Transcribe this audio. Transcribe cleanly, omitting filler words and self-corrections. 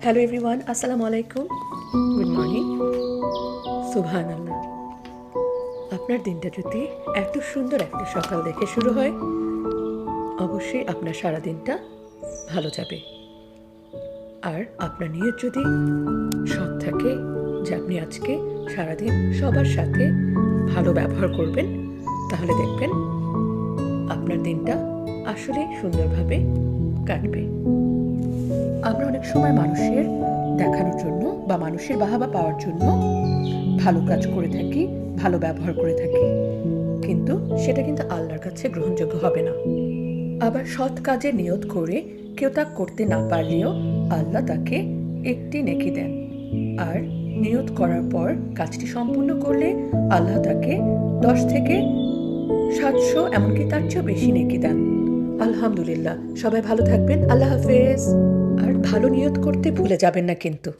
Hello everyone, আসসালামু আলাইকুম, good morning, সুবহানাল্লাহ। আপনার দিনটা যদি এত সুন্দর একটা সকাল দেখে শুরু হয়, অবশ্যই আপনার সারা দিনটা ভালো যাবে। আর আপনার নিয়ত যদি সৎ থাকে যে আপনি আজকে সারাদিন সবার সাথে ভালো ব্যবহার করবেন, তাহলে দেখবেন আপনার দিনটা আসলেই সুন্দরভাবে কাটবে। আমরা অনেক সময় মানুষের দেখানোর জন্য বা মানুষের বাহবা পাওয়ার জন্য ভালো কাজ করে থাকি, ভালো ব্যবহার করে থাকি, কিন্তু সেটা কিন্তু আল্লাহর কাছে গ্রহণযোগ্য হবে না। আবার সৎ কাজে নিয়ত করে কেউ তা করতে না পারলেও আল্লাহ তাকে একটি নেকি দেন, আর নিয়ত করার পর কাজটি সম্পূর্ণ করলে আল্লাহ তাকে 10 থেকে 700 এমনকি তার চেয়েও বেশি নেকি দেন। আলহামদুলিল্লাহ। সবাই ভালো থাকবেন। আল্লাহ হাফেজ। আর ভালো নিয়ত করতে ভুলে যাবেন না কিন্তু।